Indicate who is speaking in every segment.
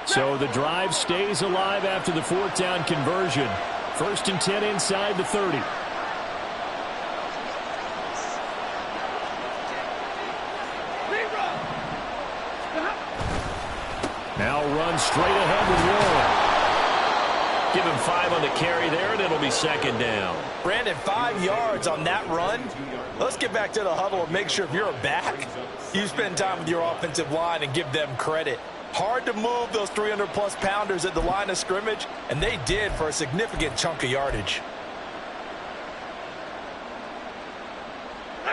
Speaker 1: So the drive stays alive after the fourth down conversion. 1st and 10 inside the 30. Now run straight ahead with Warren. Give him 5 on the carry there, and it'll be 2nd down.
Speaker 2: Brandon, 5 yards on that run. Let's get back to the huddle and make sure if you're a back, you spend time with your offensive line and give them credit. Hard to move those 300-plus pounders at the line of scrimmage, and they did for a significant chunk of yardage.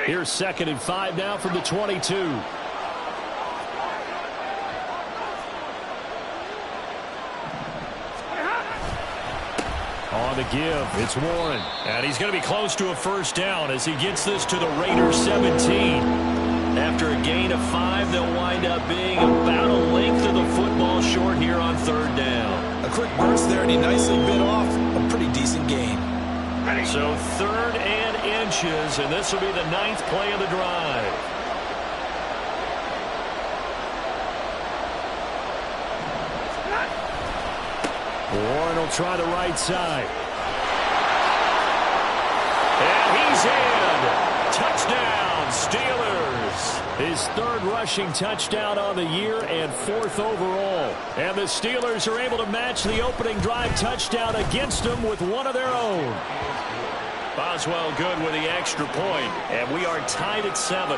Speaker 1: Here's 2nd and 5 now from the 22. On the give, it's Warren. And he's going to be close to a 1st down as he gets this to the Raiders 17. After a gain of 5, they'll wind up being about a length of the football short here on 3rd down.
Speaker 2: A quick burst there, and he nicely bit off a pretty decent gain.
Speaker 1: So 3rd and inches, and this will be the 9th play of the drive. Warren will try the right side. And he's in. Touchdown, Steelers. His 3rd rushing touchdown on the year and 4th overall. And the Steelers are able to match the opening drive touchdown against them with one of their own. Boswell good with the extra point, and we are tied at 7.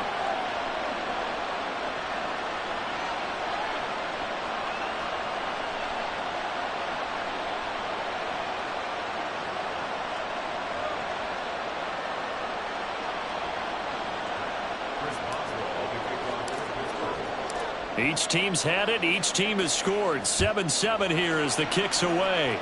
Speaker 1: Each team's had it. Each team has scored. 7-7 here as the kick's away.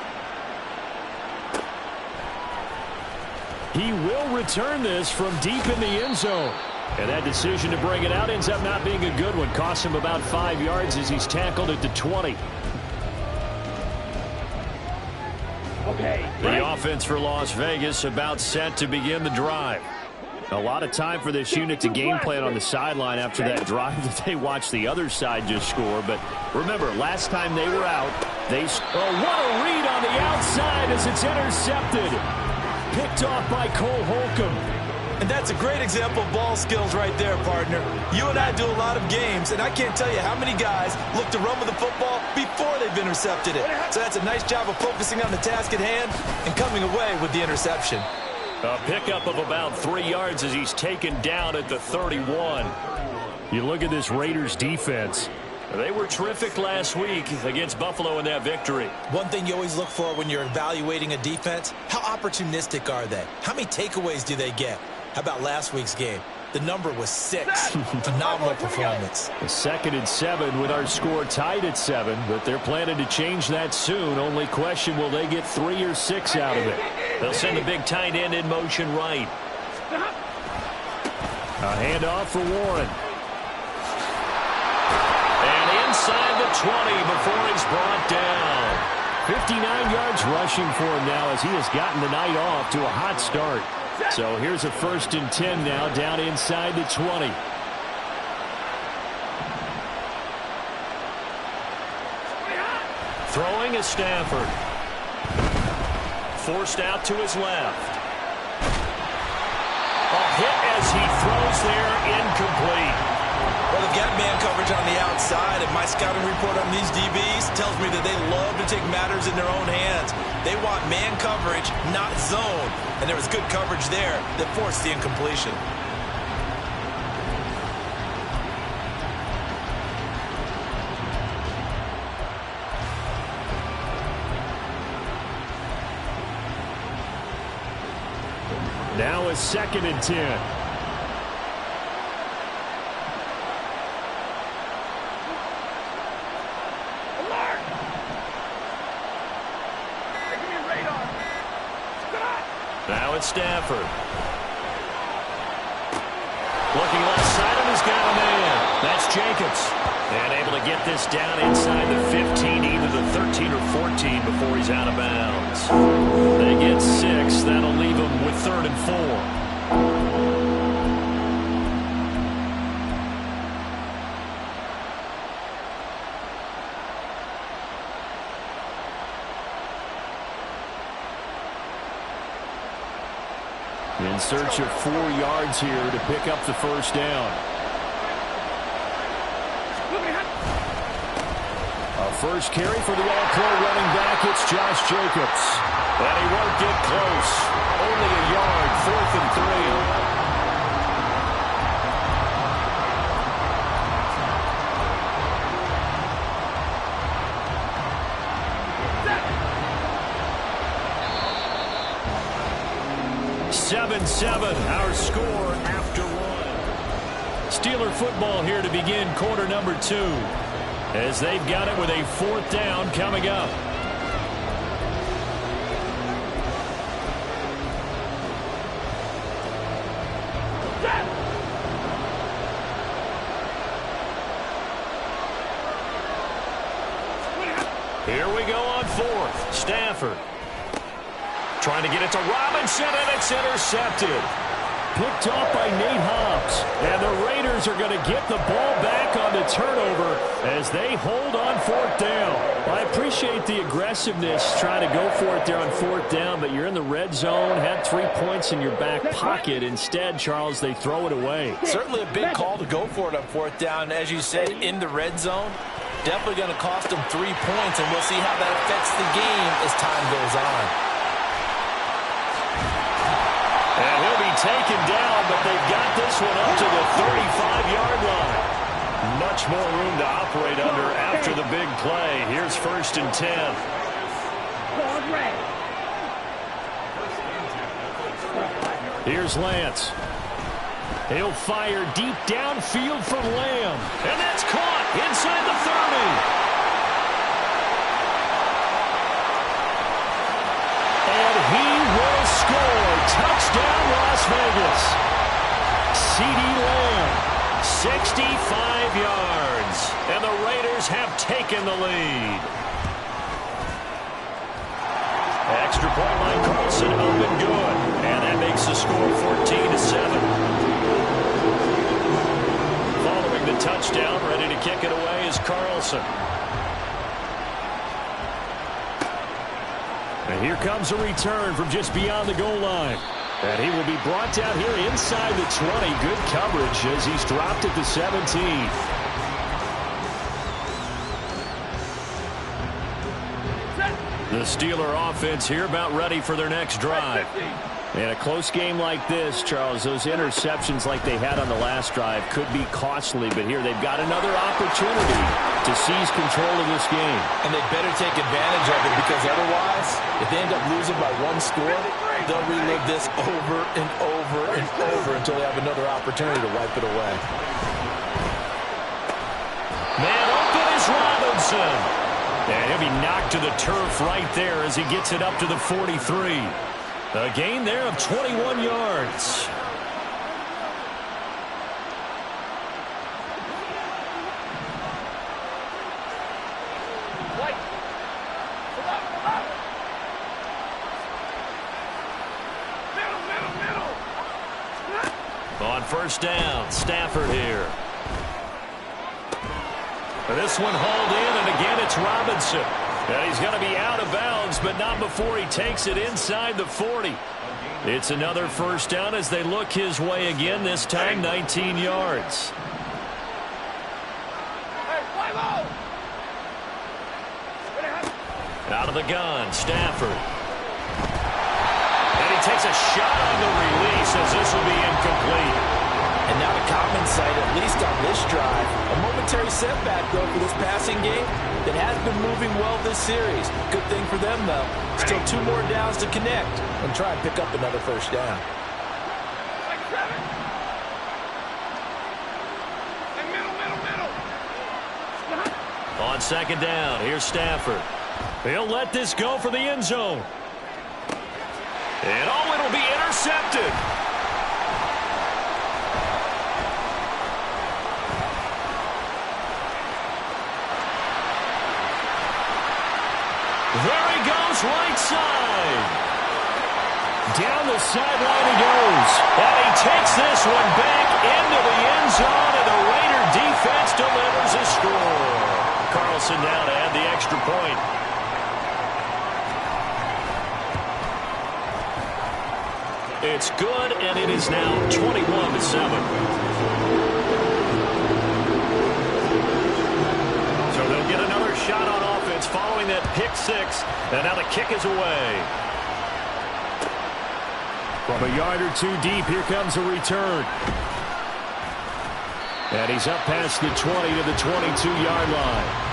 Speaker 1: He will return this from deep in the end zone. And that decision to bring it out ends up not being a good one. Costs him about 5 yards as he's tackled at the 20. The offense for Las Vegas about set to begin the drive. A lot of time for this unit to game plan on the sideline after that drive that they watched the other side just score. But remember, last time they were out, they what a read on the outside as it's intercepted. Picked off by Cole Holcomb.
Speaker 2: And that's a great example of ball skills right there, partner. You and I do a lot of games, and I can't tell you how many guys look to run with the football before they've intercepted it. So that's a nice job of focusing on the task at hand and coming away with the interception.
Speaker 1: A pickup of about 3 yards as he's taken down at the 31. You look at this Raiders defense. They were terrific last week against Buffalo in that victory.
Speaker 2: One thing you always look for when you're evaluating a defense, how opportunistic are they? How many takeaways do they get? How about last week's game? The number was 6. Phenomenal performance.
Speaker 1: A 2nd and 7 with our score tied at 7, but they're planning to change that soon. Only question, will they get 3 or 6 out of it? They'll send the big tight end in motion right. A handoff for Warren. And inside the 20 before he's brought down. 59 yards rushing for him now as he has gotten the night off to a hot start. So here's a 1st and 10 now down inside the 20. Throwing is Stafford. Forced out to his left. A hit as he throws there, incomplete.
Speaker 2: Well, they've got man coverage on the outside, and my scouting report on these DBs tells me that they love to take matters in their own hands. They want man coverage, not zone. And there was good coverage there that forced the incompletion.
Speaker 1: Now a 2nd and 10. Now it's Stafford. Looking left side of, he's got a man. That's Jacobs. And able to get this down inside the 15, either the 13 or 14 before he's out of bounds. They get 6. That'll leave him with 3rd and 4. In search of 4 yards here to pick up the first down. A first carry for the All-Pro running back. It's Josh Jacobs. And he won't get close. Only a yard, 4th and 3. Our score after 1. Steeler football here to begin quarter number 2. As they've got it with a 4th down coming up. Here we go on 4th. Stafford. Trying to get it to Robinson, and it's intercepted. Picked off by Nate Hobbs. And the Raiders are going to get the ball back on the turnover as they hold on 4th down. Well, I appreciate the aggressiveness trying to go for it there on 4th down, but you're in the red zone, had 3 points in your back pocket. Instead, Charles, they throw it away.
Speaker 2: Certainly a big call to go for it on 4th down. As you said, in the red zone, definitely going to cost them 3 points, and we'll see how that affects the game as time goes on.
Speaker 1: And he'll be taken down, but they've got this one up to the 35-yard line. Much more room to operate under after the big play. Here's 1st and 10. Here's Lance. He'll fire deep downfield for Lamb. And that's caught inside the 30. And he will score. Touchdown, Las Vegas. CeeDee Lamb, 65 yards. And the Raiders have taken the lead. Extra point by Carlson, up and good. And that makes the score 14-7. Following the touchdown, ready to kick it away is Carlson. And here comes a return from just beyond the goal line. And he will be brought down here inside the 20. Good coverage as he's dropped at the 17. The Steeler offense here about ready for their next drive. In a close game like this, Charles, those interceptions like they had on the last drive could be costly, but here they've got another opportunity to seize control of this game.
Speaker 2: And they better take advantage of it, because otherwise, if they end up losing by 1 score, they'll relive this over and over and over until they have another opportunity to wipe it away.
Speaker 1: Man open is Robinson. And he'll be knocked to the turf right there as he gets it up to the 43. A gain there of 21 yards. On 1st down, Stafford here. This one hauled in, and again it's Robinson. And he's going to be out of bounds, but not before he takes it inside the 40. It's another 1st down as they look his way again, this time 19 yards. Out of the gun, Stafford. And he takes a shot on the release as this will be incomplete.
Speaker 2: And now to common sight, at least on this drive. A momentary setback, though, for this passing game that has been moving well this series. Good thing for them, though. Still 2 more downs to connect and try and pick up another 1st down.
Speaker 1: On 2nd down, here's Stafford. He'll let this go for the end zone. And it'll be intercepted. There he goes, right side. Down the sideline he goes. And he takes this one back into the end zone, and the Raider defense delivers a score. Carlson now to add the extra point. It's good, and it is now 21-7. So they'll get another shot on offense following that pick six, and now the kick is away. From a yard or two deep, here comes a return. And he's up past the 20 to the 22-yard line.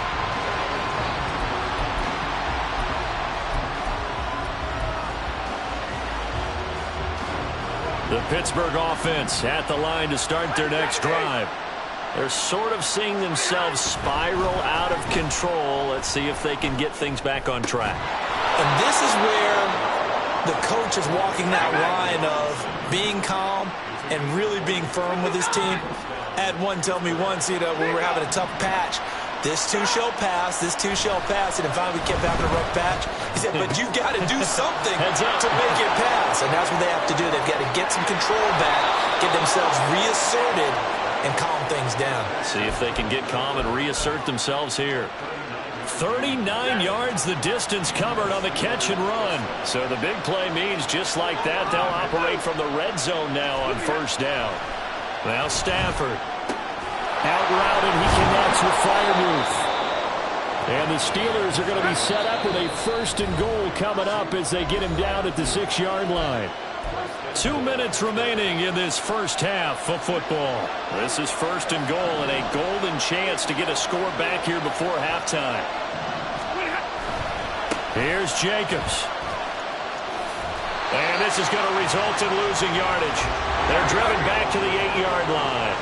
Speaker 1: The Pittsburgh offense at the line to start their next drive. They're sort of seeing themselves spiral out of control. Let's see if they can get things back on track.
Speaker 2: And this is where the coach is walking that line of being calm and really being firm with his team. I had one tell me once, when we were having a tough patch, this too shall pass, this too shall pass, and finally we kept having a rough patch. He said, but you got to do something to make it pass, and that's what they have to do. They've got to get some control back, get themselves reasserted, and calm things down.
Speaker 1: See if they can get calm and reassert themselves here. 39 yards the distance covered on the catch and run. So the big play means just like that, they'll operate from the red zone now on first down. Now Stafford. Out route, and he connects with Freiermuth. And the Steelers are going to be set up with a first and goal coming up as they get him down at the 6-yard line. 2 minutes remaining in this first half of football. This is first and goal and a golden chance to get a score back here before halftime. Here's Jacobs. And this is going to result in losing yardage. They're driven back to the 8-yard line.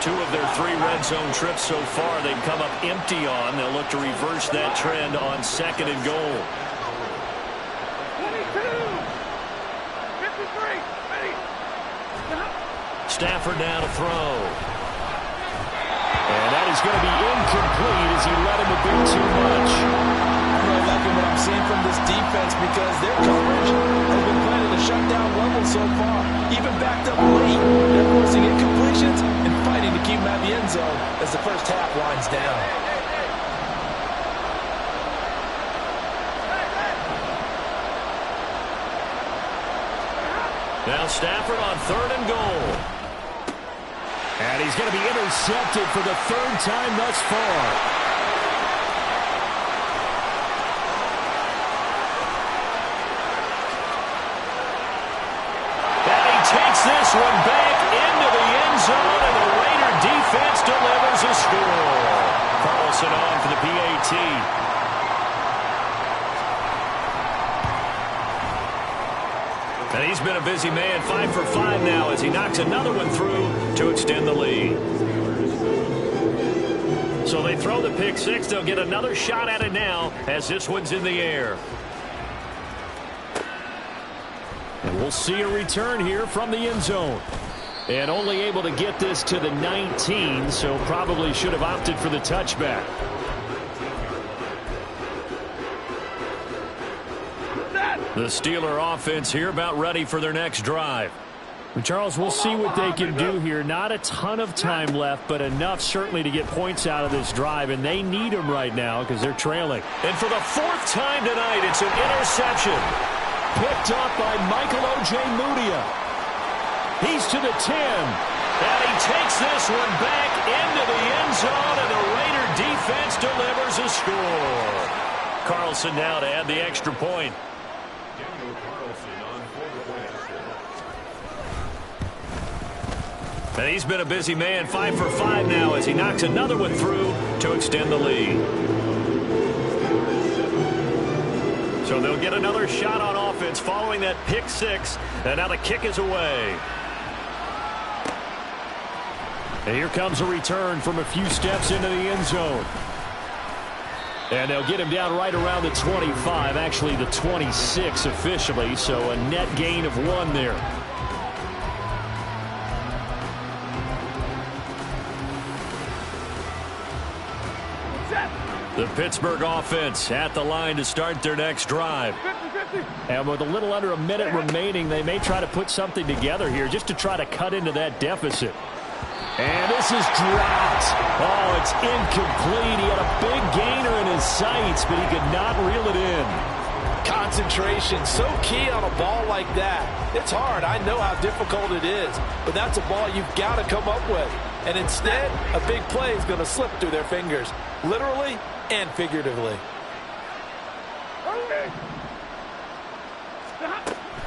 Speaker 1: 2 of their 3 red zone trips so far they've come up empty on. They'll look to reverse that trend on second and goal.
Speaker 3: 22, 53, ready.
Speaker 1: Stafford now to throw. And that is going to be incomplete as he let him a bit too much.
Speaker 2: I'm really liking what I'm seeing from this defense because their coverage has been playing at a shutdown level so far. Even backed up late, they're forcing incompletions and fighting to keep them out of the end zone as the first half winds down.
Speaker 1: Now Stafford on third and goal. And he's going to be intercepted for the 3rd time thus far. And he takes this one back into the end zone, and the Raider defense delivers a score. Carlson on for the PAT. And he's been a busy man, 5 for 5 now as he knocks another one through to extend the lead. So they throw the pick six. They'll get another shot at it now as this one's in the air. And we'll see a return here from the end zone. And only able to get this to the 19, so probably should have opted for the touchback. The Steeler offense here about ready for their next drive.
Speaker 4: And Charles, we'll see what they can do here. Not a ton of time left, but enough certainly to get points out of this drive, and they need them right now because they're trailing.
Speaker 1: And for the 4th time tonight, it's an interception. Picked up by Michael O.J. Mudia. He's to the 10. And he takes this one back into the end zone, and the Raider defense delivers a score. Carlson now to add the extra point. And he's been a busy man, 5 for 5 now as he knocks another one through to extend the lead. So they'll get another shot on offense following that pick six, and now the kick is away. And here comes a return from a few steps into the end zone. And they'll get him down right around the 25, actually the 26 officially, so a net gain of 1 there. The Pittsburgh offense at the line to start their next drive.
Speaker 4: And with a little under a minute remaining, they may try to put something together here just to try to cut into that deficit.
Speaker 1: And this is dropped. Oh, it's incomplete. He had a big gainer in his sights, but he could not reel it in.
Speaker 2: concentration, so key on a ball like that. It's hard. I know how difficult it is, but that's a ball you've got to come up with. And instead, a big play is going to slip through their fingers, literally and figuratively.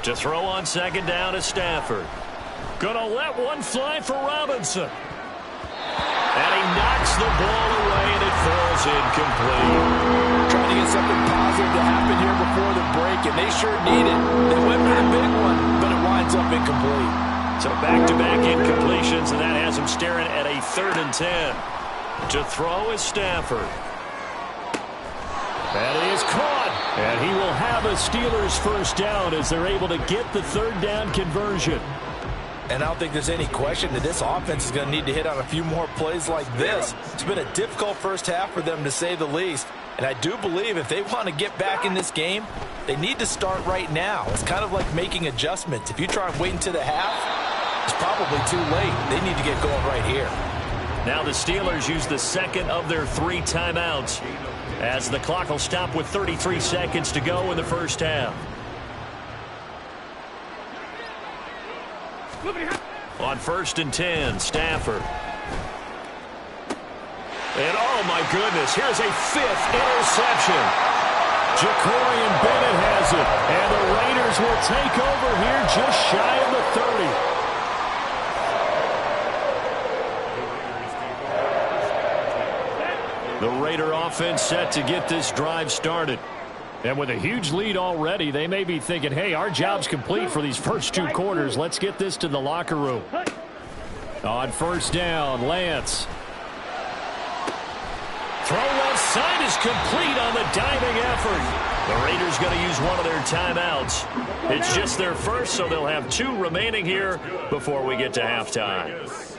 Speaker 1: To throw on second down is Stafford. Gonna let one fly for Robinson. And he knocks the ball away, and it falls incomplete.
Speaker 2: Trying to get something positive to happen here before the break, and they sure need it. They went for the big one, but it winds up incomplete.
Speaker 1: So back-to-back incompletions, and that has him staring at a 3rd and 10. To throw is Stafford. That is caught, and he will have a Steelers first down as they're able to get the 3rd down conversion.
Speaker 2: And I don't think there's any question that this offense is going to need to hit on a few more plays like this. It's been a difficult first half for them, to say the least. And I do believe if they want to get back in this game, they need to start right now. It's kind of like making adjustments. If you try and wait until the half, it's probably too late. They need to get going right here.
Speaker 1: Now the Steelers use the second of their 3 timeouts, as the clock will stop with 33 seconds to go in the first half. On 1st and 10, Stafford. And oh my goodness, here's a 5th interception. Ja'Cory Bennett has it, and the Raiders will take over here just shy of the 30. The Raider offense set to get this drive started. And with a huge lead already, they may be thinking, hey, our job's complete for these first 2 quarters. Let's get this to the locker room. On 1st down, Lance. Throw left side is complete on the diving effort. The Raiders going to use one of their timeouts. It's just their first, so they'll have 2 remaining here before we get to halftime.
Speaker 3: 1st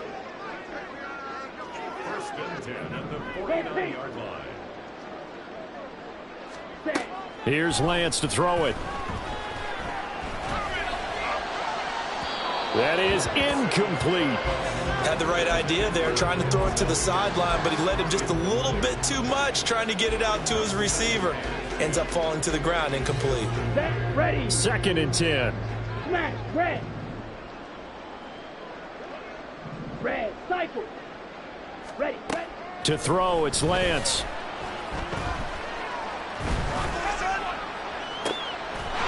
Speaker 3: and 10 at the 49-yard line.
Speaker 1: Here's Lance to throw it. That is incomplete.
Speaker 2: Had the right idea there, trying to throw it to the sideline, but he let him just a little bit too much, trying to get it out to his receiver. Ends up falling to the ground, incomplete.
Speaker 3: Ready.
Speaker 1: 2nd and 10.
Speaker 3: Smash. Red. Red. Cycle. Ready.
Speaker 1: To throw, it's Lance.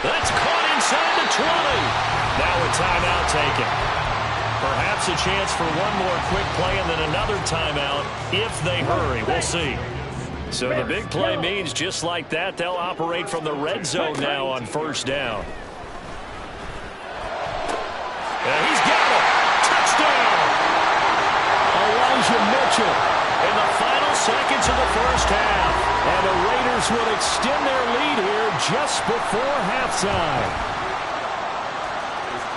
Speaker 1: That's caught inside the 20. Now a timeout taken. Perhaps a chance for one more quick play and then another timeout if they hurry. We'll see. So the big play means just like that, they'll operate from the red zone now on 1st down. And he's got it. Touchdown. Elijah Mitchell in the final seconds of the first half. And the Raiders will extend their lead here just before halftime.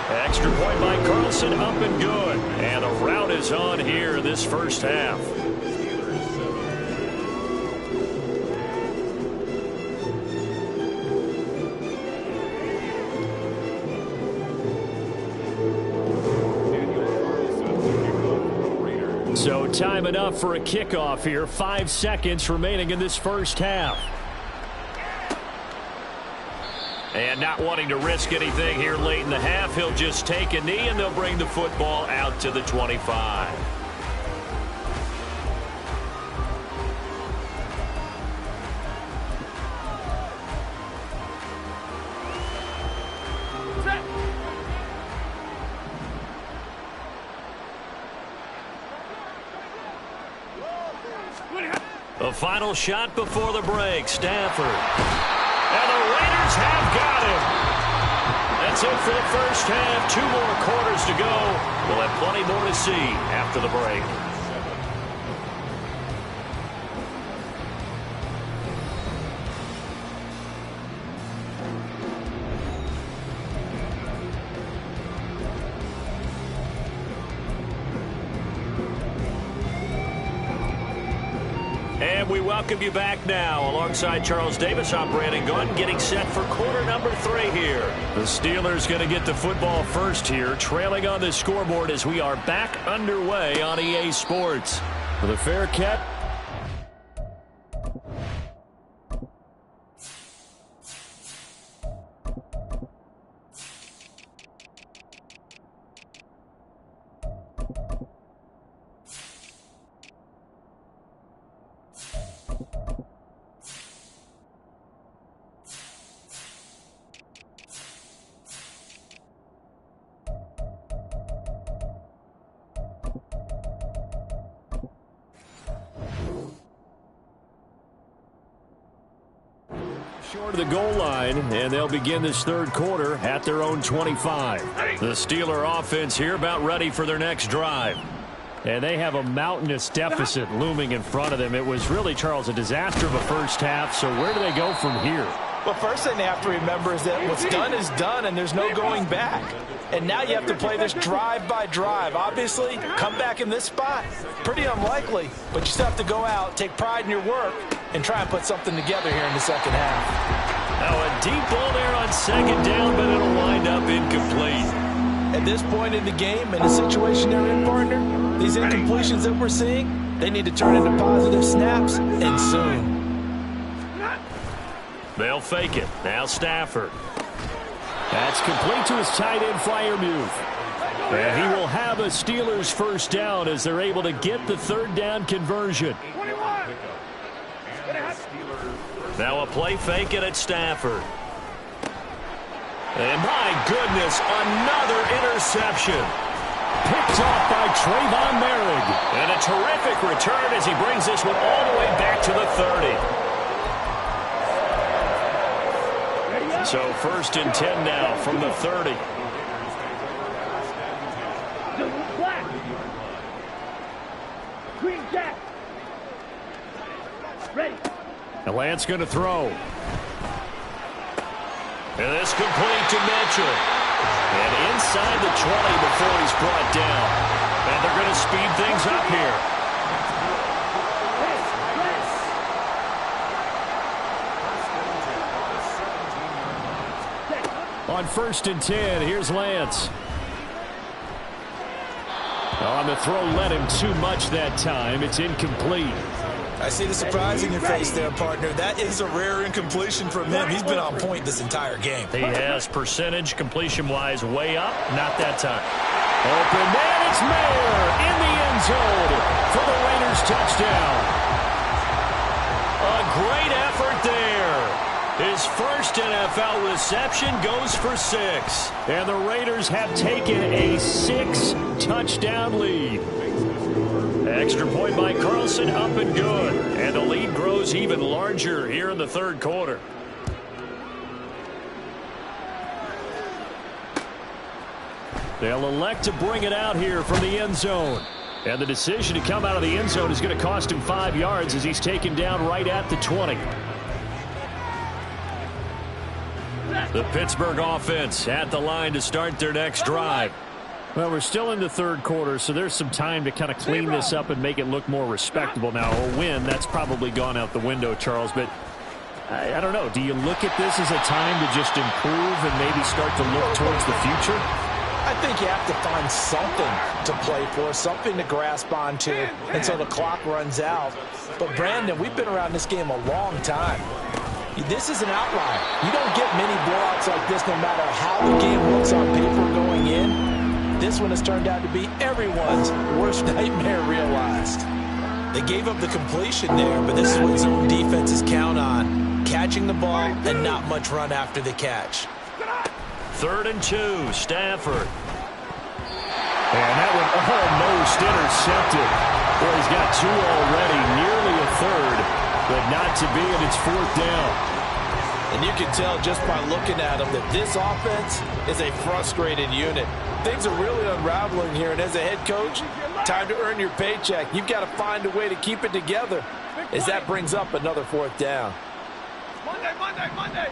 Speaker 1: Extra point by Carlson, up and good. And a rout is on here this first half. So time enough for a kickoff here. 5 seconds remaining in this first half. And not wanting to risk anything here late in the half, he'll just take a knee and they'll bring the football out to the 25. A final shot before the break. Stafford. And the Raiders have got him. That's it for the first half. 2 more quarters to go. We'll have plenty more to see after the break. And we welcome you back now alongside Charles Davis. I'm Brandon Gunn, getting set for quarter number 3 here. The Steelers going to get the football first here, trailing on the scoreboard as we are back underway on EA Sports. For the fair catch. Short of the goal line, and they'll begin this third quarter at their own 25. The Steeler offense here about ready for their next drive.
Speaker 4: And they have a mountainous deficit looming in front of them. It was really, Charles, a disaster of a first half, so where do they go from here?
Speaker 2: Well, first thing they have to remember is that what's done is done, and there's no going back. And now you have to play this drive by drive. Obviously, come back in this spot, pretty unlikely, but you still have to go out, take pride in your work, and try and put something together here in the second half.
Speaker 1: Now a deep ball there on second down, but it'll wind up incomplete.
Speaker 2: At this point in the game, in the situation they're in, partner, these incompletions that we're seeing, they need to turn into positive snaps, and soon.
Speaker 1: They'll fake it. Now Stafford.
Speaker 4: That's complete to his tight end Freiermuth. And he will have a Steelers first down as they're able to get the third down conversion.
Speaker 1: Now a play fake it at Stafford. And my goodness, another interception.
Speaker 4: Picked off by Trayvon Merrick.
Speaker 1: And a terrific return as he brings this one all the way back to the 30. So first and 10 now from the 30.
Speaker 3: Green Jack. Ready.
Speaker 4: And Lance going to throw.
Speaker 1: And this complete to Mitchell. And inside the 20 before he's brought down. And they're going to speed things up here.
Speaker 4: On first and 10, here's Lance. On the throw, led him too much that time. It's incomplete.
Speaker 2: I see the surprise in your face there, partner. That is a rare incompletion from him. He's been on point this entire game.
Speaker 1: He has percentage completion-wise way up. Not that time. Open, and it's Mayer in the end zone for the Raiders touchdown. A great effort there. His first NFL reception goes for 6.
Speaker 4: And the Raiders have taken a 6-touchdown lead.
Speaker 1: Extra point by Carlson, up and good. And the lead grows even larger here in the third quarter.
Speaker 4: They'll elect to bring it out here from the end zone. And the decision to come out of the end zone is going to cost him 5 yards as he's taken down right at the 20.
Speaker 1: The Pittsburgh offense at the line to start their next drive.
Speaker 4: Well, we're still in the third quarter, so there's some time to kind of clean this up and make it look more respectable. Now, a win, that's probably gone out the window, Charles, but I don't know. Do you look at this as a time to just improve and maybe start to look towards the future?
Speaker 2: I think you have to find something to play for, something to grasp onto until the clock runs out. But, Brandon, we've been around this game a long time. This is an outlier. You don't get many blowouts like this no matter how the game looks on paper going in. This one has turned out to be everyone's worst nightmare realized. They gave up the completion there, but this is what zone defenses count on. Catching the ball and not much run after the catch.
Speaker 1: 3rd and 2, Stafford.
Speaker 4: And that one almost intercepted. Boy, he's got 2 already, nearly a third, but not to be, and it's 4th down.
Speaker 2: And you can tell just by looking at them that this offense is a frustrated unit. Things are really unraveling here, and as a head coach, time to earn your paycheck. You've got to find a way to keep it together as that brings up another 4th down.
Speaker 3: Monday.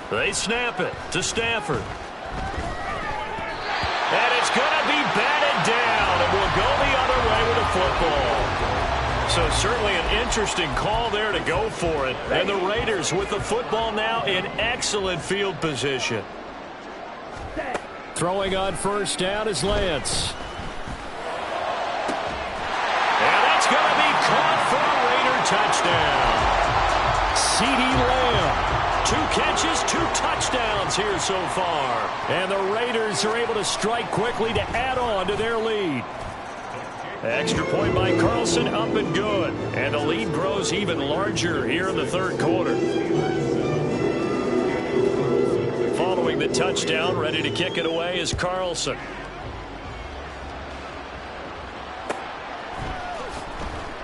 Speaker 1: They snap it to Stafford. And it's going to be batted down, and we'll go the other way with the football. So certainly an interesting call there to go for it. And the Raiders with the football now in excellent field position.
Speaker 4: Throwing on first down is Lance.
Speaker 1: And it's going to be caught for a Raider touchdown.
Speaker 4: CeeDee Lamb.
Speaker 1: 2 catches, 2 touchdowns here so far.
Speaker 4: And the Raiders are able to strike quickly to add on to their lead.
Speaker 1: Extra point by Carlson, up and good. And the lead grows even larger here in the third quarter. Following the touchdown, ready to kick it away is Carlson.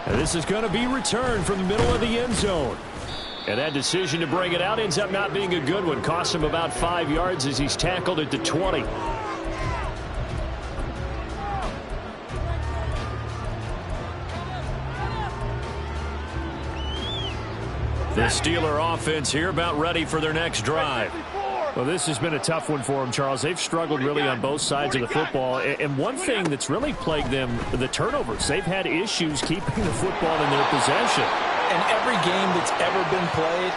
Speaker 4: And this is going to be returned from the middle of the end zone.
Speaker 1: And that decision to bring it out ends up not being a good one. Cost him about 5 yards as he's tackled at the 20. The Steeler offense here about ready for their next drive. Well, this has been a tough one for them, Charles. They've struggled really on both sides of the football. And one thing that's really plagued them, the turnovers. They've had issues keeping the football in their possession.
Speaker 2: And every game that's ever been played,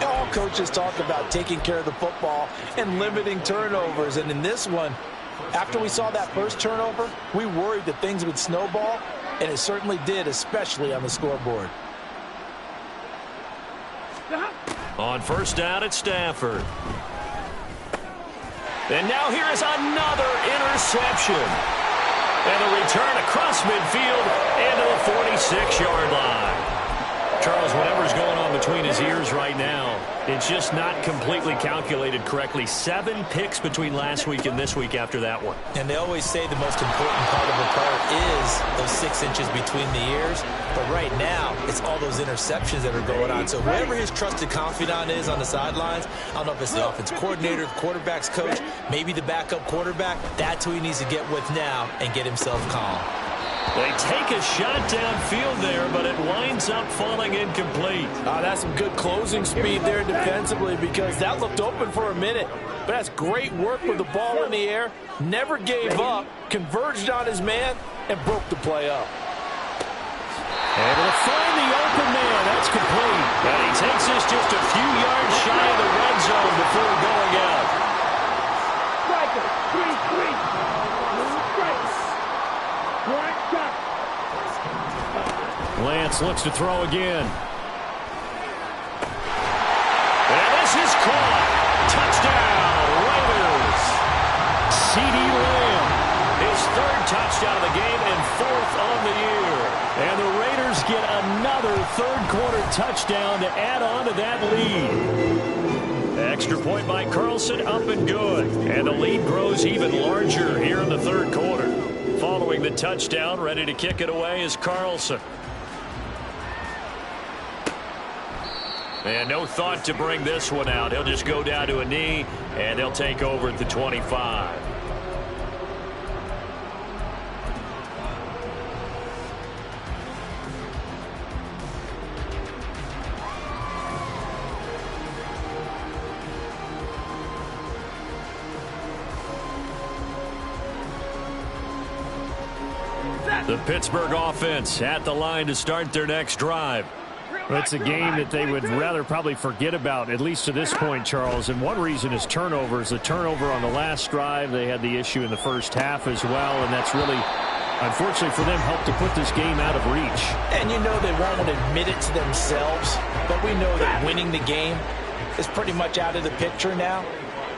Speaker 2: all coaches talk about taking care of the football and limiting turnovers. And in this one, after we saw that first turnover, we worried that things would snowball, and it certainly did, especially on the scoreboard.
Speaker 1: On first down, it's Stafford. And now here is another interception. And a return across midfield into the 46-yard line. Charles, whatever's going on between his ears right now, it's just not completely calculated correctly. 7 picks between last week and this week after that one.
Speaker 2: And they always say the most important part of a player is those 6 inches between the ears. But right now, it's all those interceptions that are going on. So whoever his trusted confidant is on the sidelines, I don't know if it's the offense coordinator, the quarterback's coach, maybe the backup quarterback, that's who he needs to get with now and get himself calm.
Speaker 1: They take a shot downfield there, but it winds up falling incomplete.
Speaker 5: That's some good closing speed there defensively, because that looked open for a minute. But that's great work with the ball in the air. Never gave up, converged on his man, and broke the play up.
Speaker 1: Able to find the open man. That's complete. And he takes this just a few yards shy of the red zone before going out.
Speaker 3: Striker, 3-3.
Speaker 1: Lance looks to throw again. And this is caught. Touchdown, Raiders. C.D. Lamb, his 3rd touchdown of the game and 4th on the year. And the Raiders get another 3rd-quarter touchdown to add on to that lead. Extra point by Carlson, up and good. And the lead grows even larger here in the 3rd quarter. Following the touchdown, ready to kick it away is Carlson. And no thought to bring this one out. He'll just go down to a knee, and they'll take over at the 25. The Pittsburgh offense at the line to start their next drive. It's a game that they would rather probably forget about, at least to this point, Charles. And one reason is turnovers. The turnover on the last drive, they had the issue in the first half as well, and that's really, unfortunately for them, helped to put this game out of reach.
Speaker 2: And you know they won't admit it to themselves, but we know that winning the game is pretty much out of the picture now.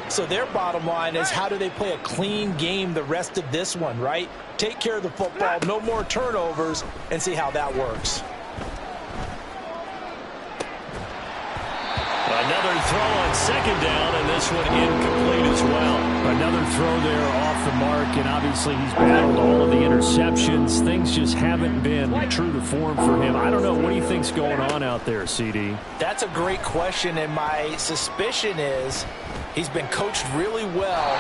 Speaker 2: So their bottom line is, how do they play a clean game the rest of this one, right? Take care of the football, no more turnovers, and see how that works.
Speaker 1: Another throw on second down, and this one incomplete as well.
Speaker 4: Another throw there off the mark, and obviously he's battled all of the interceptions. Things just haven't been true to form for him. I don't know. What do you think's going on out there, CD?
Speaker 2: That's a great question, and my suspicion is he's been coached really well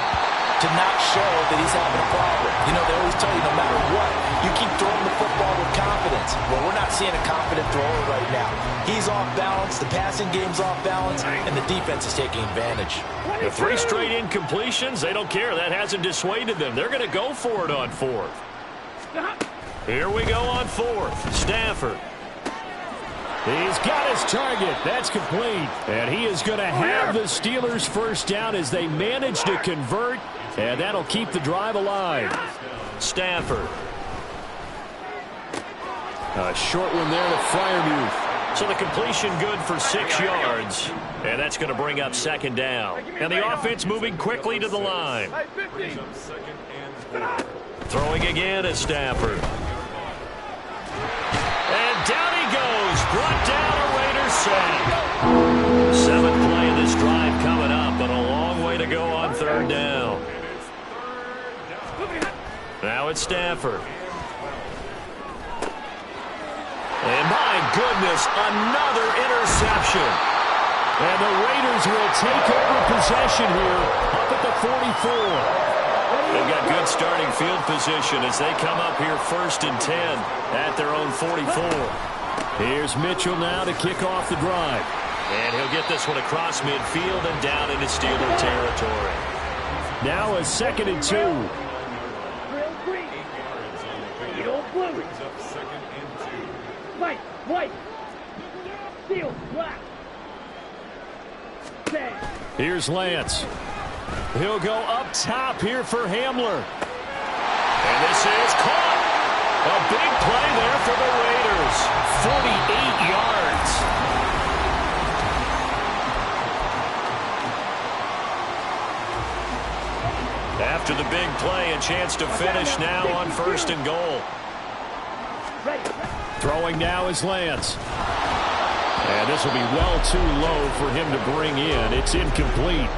Speaker 2: to not show that he's having a problem. You know, they always tell you no matter what, you keep throwing the football with confidence. Well, we're not seeing a confident thrower right now. He's off balance, the passing game's off balance, and the defense is taking advantage.
Speaker 1: The 3 straight incompletions, they don't care. That hasn't dissuaded them. They're going to go for it on 4th. Here we go on 4th. Stafford. He's got his target. That's complete. And he is going to have the Steelers first down as they manage to convert. And that'll keep the drive alive. Stafford. A short one there to Freiermuth. So the completion good for 6 yards. And that's going to bring up second down. And the offense moving quickly to the line. Throwing again is Stafford. And down he goes. Brought down a Raiders sack. 7th play of this drive coming up, but a long way to go on 3rd down. Now it's Stafford. And my goodness, another interception. And the Raiders will take over possession here up at the 44. They've got good starting field position as they come up here 1st and 10 at their own 44. Here's Mitchell now to kick off the drive. And he'll get this one across midfield and down into Steeler territory. Now a 2nd and 2.
Speaker 3: White. Steel, black.
Speaker 1: Here's Lance. He'll go up top here for Hamler. And this is caught. A big play there for the Raiders. 48 yards. After the big play, a chance to finish now on 1st and goal. Throwing now is Lance. And this will be well too low for him to bring in. It's incomplete.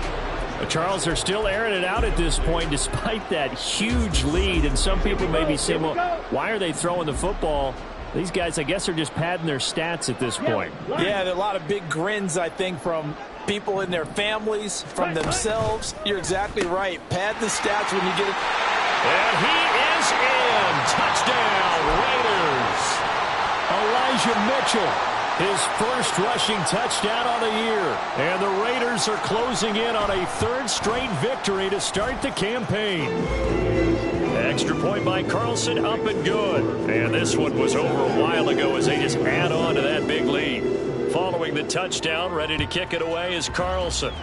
Speaker 1: Charles, they're still airing it out at this point despite that huge lead. And some people may be saying, well, why are they throwing the football? These guys, I guess, are just padding their stats at this point.
Speaker 5: Yeah, there are a lot of big grins, I think, from people in their families, from themselves. You're exactly right. Pad the stats when you get it.
Speaker 1: And he is in. Touchdown, Raiders. Elijah Mitchell, his first rushing touchdown on the year. And the Raiders are closing in on a 3rd straight victory to start the campaign. Extra point by Carlson, up and good. And this one was over a while ago as they just add on to that big lead. Following the touchdown, ready to kick it away is Carlson.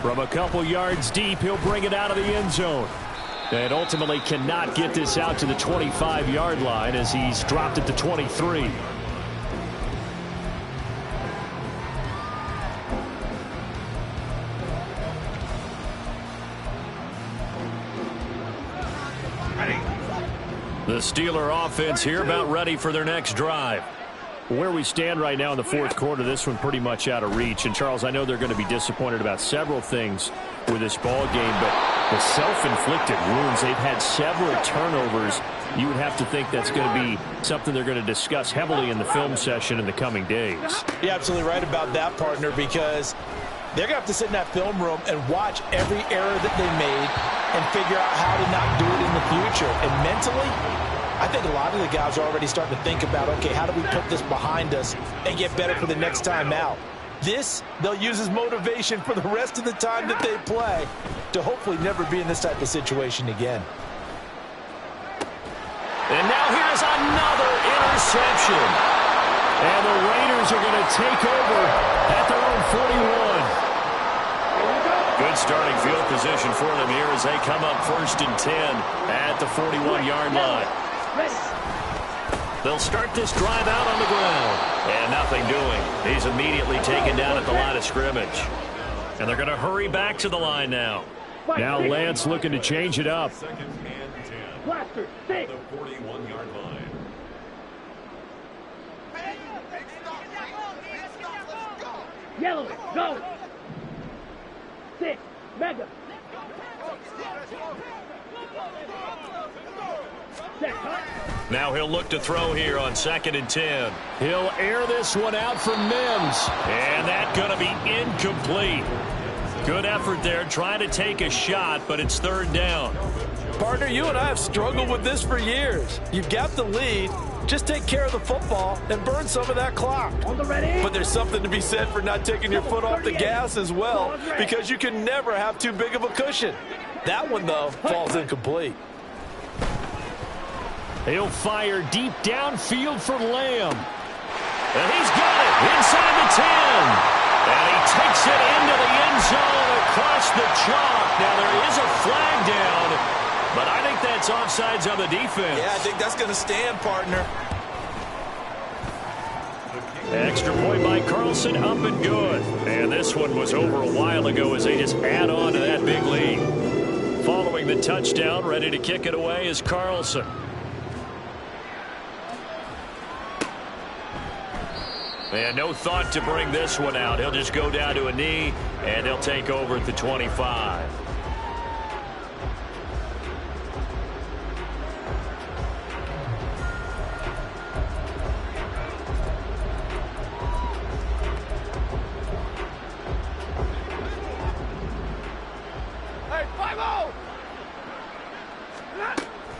Speaker 1: From a couple yards deep, he'll bring it out of the end zone. And ultimately cannot get this out to the 25-yard line as he's dropped at the 23. The Steeler offense here about ready for their next drive. Where we stand right now in the 4th quarter, this one pretty much out of reach. And, Charles, I know they're going to be disappointed about several things with this ball game, but the self-inflicted wounds, they've had several turnovers. You would have to think that's going to be something they're going to discuss heavily in the film session in the coming days.
Speaker 5: You're absolutely right about that, partner, because they're going to have to sit in that film room and watch every error that they made and figure out how to not do it in the future. And mentally, I think a lot of the guys are already starting to think about, okay, how do we put this behind us and get better for the next time out? This, they'll use as motivation for the rest of the time that they play to hopefully never be in this type of situation again.
Speaker 1: And now here's another interception. And the Raiders are going to take over at their own 41. Good starting field position for them here as they come up 1st and 10 at the 41-yard line. They'll start this drive out on the ground. And nothing doing. He's immediately taken down at the line of scrimmage. And they're going to hurry back to the line now. Now Lance looking to change it up.
Speaker 3: Blaster, stay.
Speaker 6: The 41-yard line.
Speaker 3: Yellow, go. 6, mega.
Speaker 1: Now he'll look to throw here on 2nd and 10. He'll air this one out for Mims. And that's going to be incomplete. Good effort there trying to take a shot, but it's 3rd down.
Speaker 5: Partner, you and I have struggled with this for years. You've got the lead. Just take care of the football and burn some of that clock. But there's something to be said for not taking your foot off the gas as well, because you can never have too big of a cushion. That one, though, falls incomplete.
Speaker 1: He'll fire deep downfield for Lamb. And he's got it inside the 10. And he takes it into the end zone across the chalk. Now there is a flag down, but I think that's offsides on the defense.
Speaker 2: Yeah, I think that's going to stand, partner.
Speaker 1: Extra point by Carlson, up and good. And this one was over a while ago as they just add on to that big lead. Following the touchdown, ready to kick it away is Carlson. And no thought to bring this one out. He'll just go down to a knee, and they'll take over at the 25.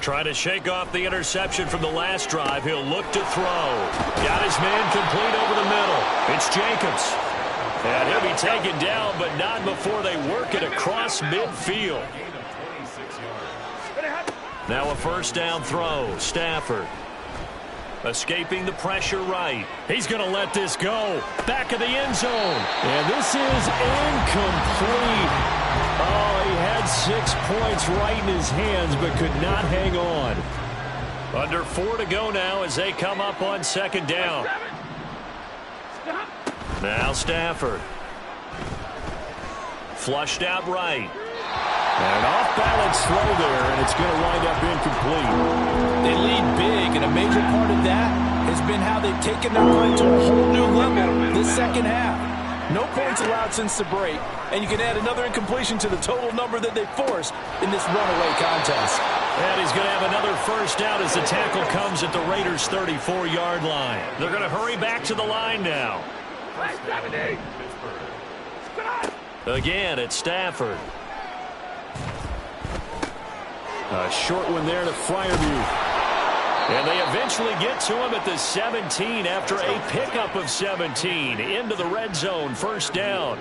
Speaker 1: Trying to shake off the interception from the last drive. He'll look to throw. Got his man complete over the middle. It's Jacobs. And he'll be taken down, but not before they work it across midfield. Now a first down throw. Stafford. Escaping the pressure right. He's going to let this go. Back of the end zone. And this is incomplete. Oh, he had 6 points right in his hands, but could not hang on. Under 4 to go now as they come up on second down. Now Stafford. Flushed out right. And an off-balance throw there, and it's going to wind up incomplete.
Speaker 5: They lead big, and a major part of that has been how they've taken their play to a whole new level this second half. No points allowed since the break, and you can add another incompletion to the total number that they forced in this runaway contest.
Speaker 1: And he's going to have another first down as the tackle comes at the Raiders' 34-yard line. They're going to hurry back to the line now. Again, it's Stafford.
Speaker 4: A short one there to Fryermuth.
Speaker 1: And they eventually get to him at the 17 after a pickup of 17. Into the red zone, first down.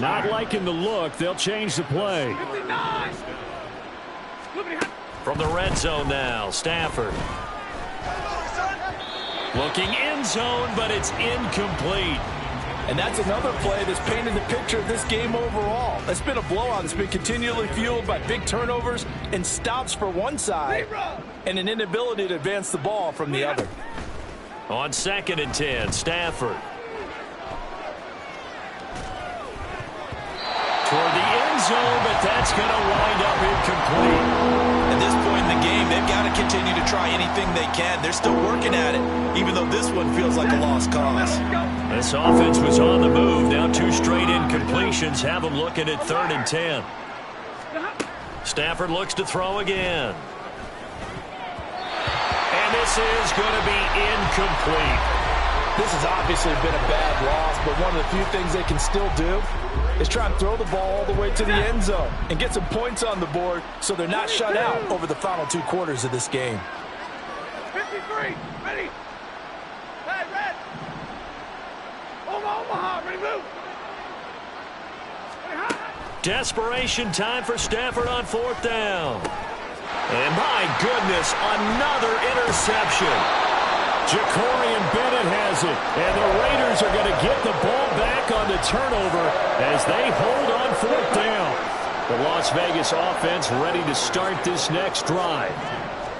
Speaker 4: Not liking the look. They'll change the play.
Speaker 1: From the red zone now, Stafford. Looking end zone, but it's incomplete.
Speaker 5: And that's another play that's painted the picture of this game overall. It's been a blowout. It's been continually fueled by big turnovers and stops for one side and an inability to advance the ball from the other.
Speaker 1: On 2nd and 10, Stafford. Toward the end zone, but that's going to wind up incomplete.
Speaker 2: At this point in the game, they've got to continue to try anything they can. They're still working at it, even though this one feels like a lost cause.
Speaker 1: This offense was on the move. Now 2 straight incompletions have them looking at 3rd and 10. Stafford looks to throw again. And this is going to be incomplete.
Speaker 5: This has obviously been a bad loss, but one of the few things they can still do is try and throw the ball all the way to the end zone and get some points on the board so they're not shut out over the final 2 quarters of this game.
Speaker 3: 53, ready. Hey, red. Omaha, ready, move.
Speaker 1: Desperation time for Stafford on 4th down. And my goodness, another interception. Jacorian Bennett has it, and the Raiders are going to get the ball back on the turnover as they hold on 4th down. The Las Vegas offense ready to start this next drive.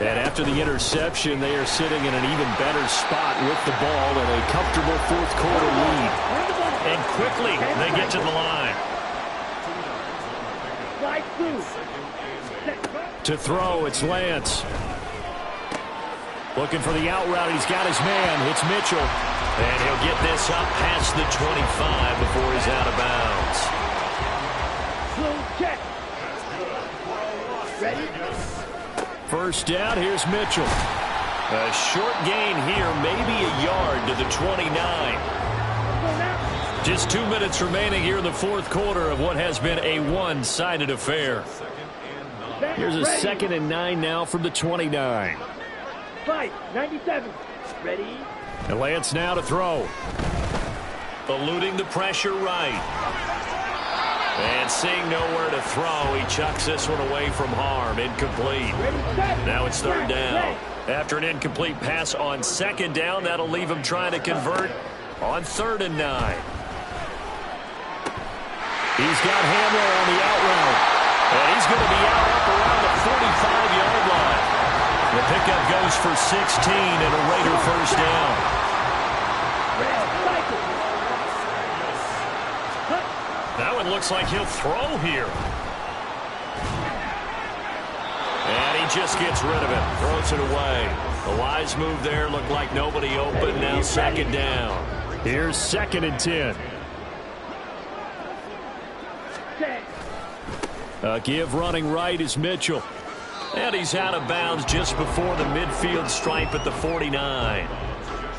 Speaker 1: And after the interception, they are sitting in an even better spot with the ball and a comfortable 4th quarter lead. And quickly, they get to the line. To throw, it's Lance. Looking for the out route. He's got his man. It's Mitchell. And he'll get this up past the 25 before he's out of bounds.
Speaker 3: Check. Ready?
Speaker 1: First down, here's Mitchell. A short gain here, maybe a yard to the 29. Just 2 minutes remaining here in the 4th quarter of what has been a one-sided affair.
Speaker 4: Here's a 2nd and 9 now from the 29.
Speaker 3: 97. Ready?
Speaker 1: And Lance now to throw. Eluding the pressure right. And seeing nowhere to throw, he chucks this one away from harm. Incomplete. Now it's 3rd down. After an incomplete pass on 2nd down, that'll leave him trying to convert on 3rd and 9. He's got Hamler on the out route. And he's going to be out up around the 45-yard line. The pickup goes for 16 and a Raider first down. That one looks like he'll throw here. And he just gets rid of it. Throws it away. A wise move there. Looked like nobody open. Now 2nd down.
Speaker 4: Here's 2nd and 10.
Speaker 1: A give running right is Mitchell. And he's out of bounds just before the midfield stripe at the 49.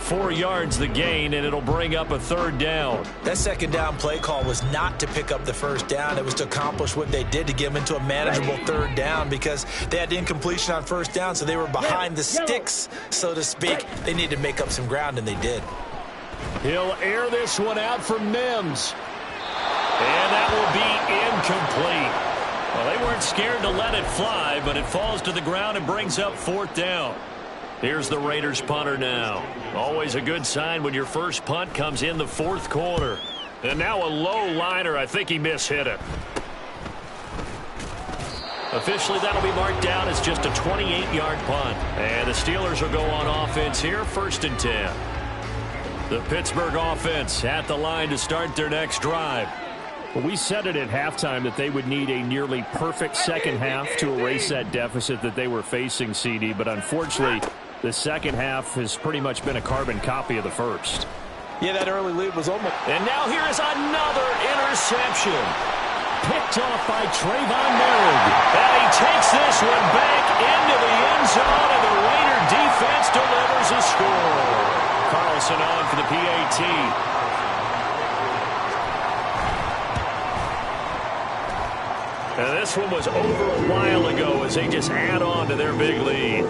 Speaker 1: 4 yards the gain, and it'll bring up a 3rd down.
Speaker 2: That 2nd down play call was not to pick up the 1st down. It was to accomplish what they did, to get them into a manageable 3rd down, because they had incompletion on 1st down, so they were behind the sticks, so to speak. They needed to make up some ground, and they did.
Speaker 1: He'll air this one out for Mims. And that will be incomplete. Well, they weren't scared to let it fly, but it falls to the ground and brings up 4th down. Here's the Raiders punter now. Always a good sign when your first punt comes in the 4th quarter. And now a low liner. I think he mishit it. Officially, that'll be marked down as just a 28-yard punt. And the Steelers will go on offense here, 1st and 10. The Pittsburgh offense at the line to start their next drive.
Speaker 4: Well, we said it at halftime that they would need a nearly perfect second half to erase that deficit that they were facing, CD. But unfortunately, the second half has pretty much been a carbon copy of the first.
Speaker 2: Yeah, that early lead was almost...
Speaker 1: And now here is another interception. Picked off by Trayvon Merritt. And he takes this one back into the end zone, and the Raider defense delivers a score. Carlson on for the PAT. And this one was over a while ago as they just add on to their big lead.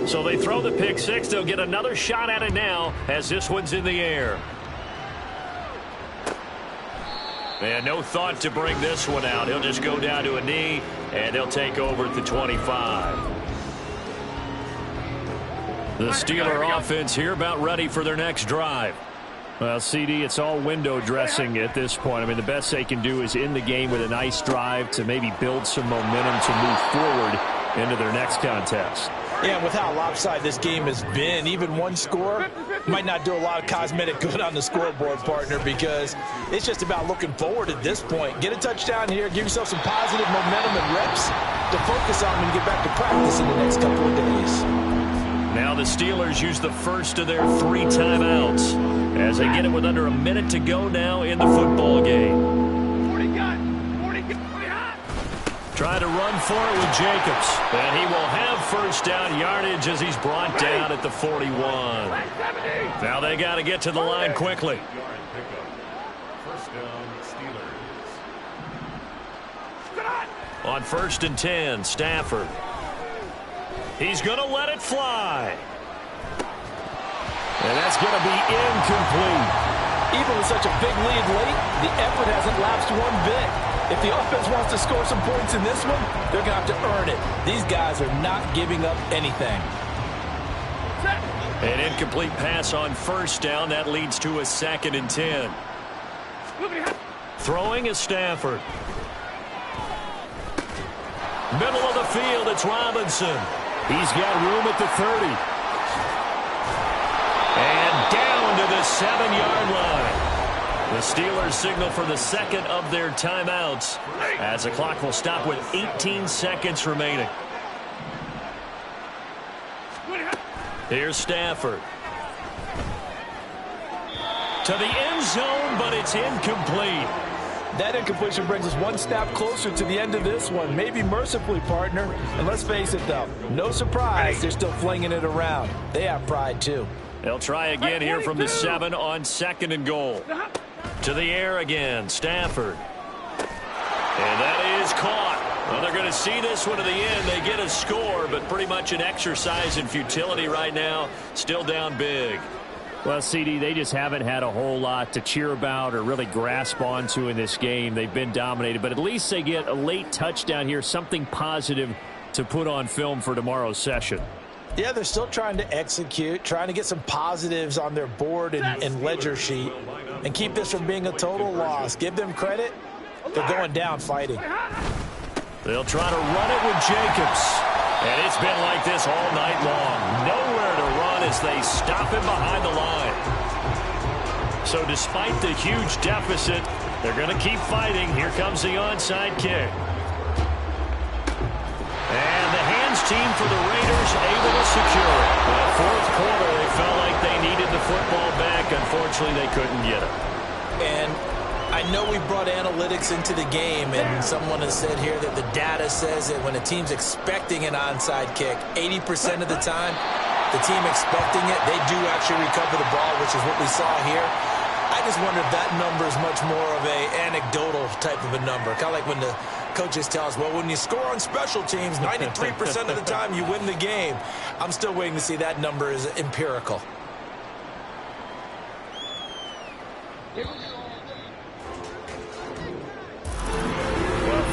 Speaker 1: So they throw the pick six. They'll get another shot at it now as this one's in the air. And no thought to bring this one out. He'll just go down to a knee, and he'll take over at the 25. The Steeler offense here about ready for their next drive. Well, CD, it's all window dressing at this point. I mean, the best they can do is in the game with a nice drive to maybe build some momentum to move forward into their next contest.
Speaker 2: Yeah, with how lopsided this game has been, even one score might not do a lot of cosmetic good on the scoreboard, partner, because it's just about looking forward at this point. Get a touchdown here, give yourself some positive momentum and reps to focus on when you get back to practice in the next couple of days.
Speaker 1: Now the Steelers use the first of their 3 timeouts as they get it with under a minute to go now in the football game.
Speaker 3: 40 gun, 40 hot.
Speaker 1: Trying to run for it with Jacobs. And he will have first down yardage as he's brought down at the 41. Now they got to get to the line quickly.
Speaker 6: First down, Steelers.
Speaker 1: On 1st and 10, Stafford. He's going to let it fly. And that's going to be incomplete.
Speaker 5: Even with such a big lead late, the effort hasn't lapsed one bit. If the offense wants to score some points in this one, they're going to have to earn it. These guys are not giving up anything.
Speaker 1: An incomplete pass on 1st down. That leads to a 2nd and 10. Throwing is Stafford. Middle of the field, it's Robinson. He's got room at the 30. And down to the 7-yard line. The Steelers signal for the 2nd of their timeouts as the clock will stop with 18 seconds remaining. Here's Stafford. To the end zone, but it's incomplete.
Speaker 5: That incompletion brings us one step closer to the end of this one. Maybe mercifully, partner. And let's face it, though, no surprise, they're still flinging it around. They have pride, too.
Speaker 1: They'll try again here from the 7 on 2nd and goal. To the air again, Stafford. And that is caught. Well, they're going to see this one to the end. They get a score, but pretty much an exercise in futility right now. Still down big.
Speaker 4: Well, CD, they just haven't had a whole lot to cheer about or really grasp onto in this game. They've been dominated, but at least they get a late touchdown here, something positive to put on film for tomorrow's session.
Speaker 2: Yeah, they're still trying to execute, trying to get some positives on their board and ledger sheet and keep this from being a total loss. Give them credit. They're going down fighting.
Speaker 1: They'll try to run it with Jacobs. And it's been like this all night long. Nowhere to run as they stop him behind the line. So despite the huge deficit, they're going to keep fighting. Here comes the onside kick. And the hands team for the Raiders able to secure it. The 4th quarter, they felt like they needed the football back. Unfortunately, they couldn't get it.
Speaker 2: And I know we brought analytics into the game, and someone has said here that the data says that when a team's expecting an onside kick, 80% of the time, the team expecting it, they do actually recover the ball, which is what we saw here. I just wonder if that number is much more of a anecdotal type of a number. Kind of like when the coaches tell us, well, when you score on special teams, 93% of the time you win the game. I'm still waiting to see that number is empirical.
Speaker 1: Well,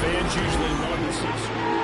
Speaker 1: fans usually love to see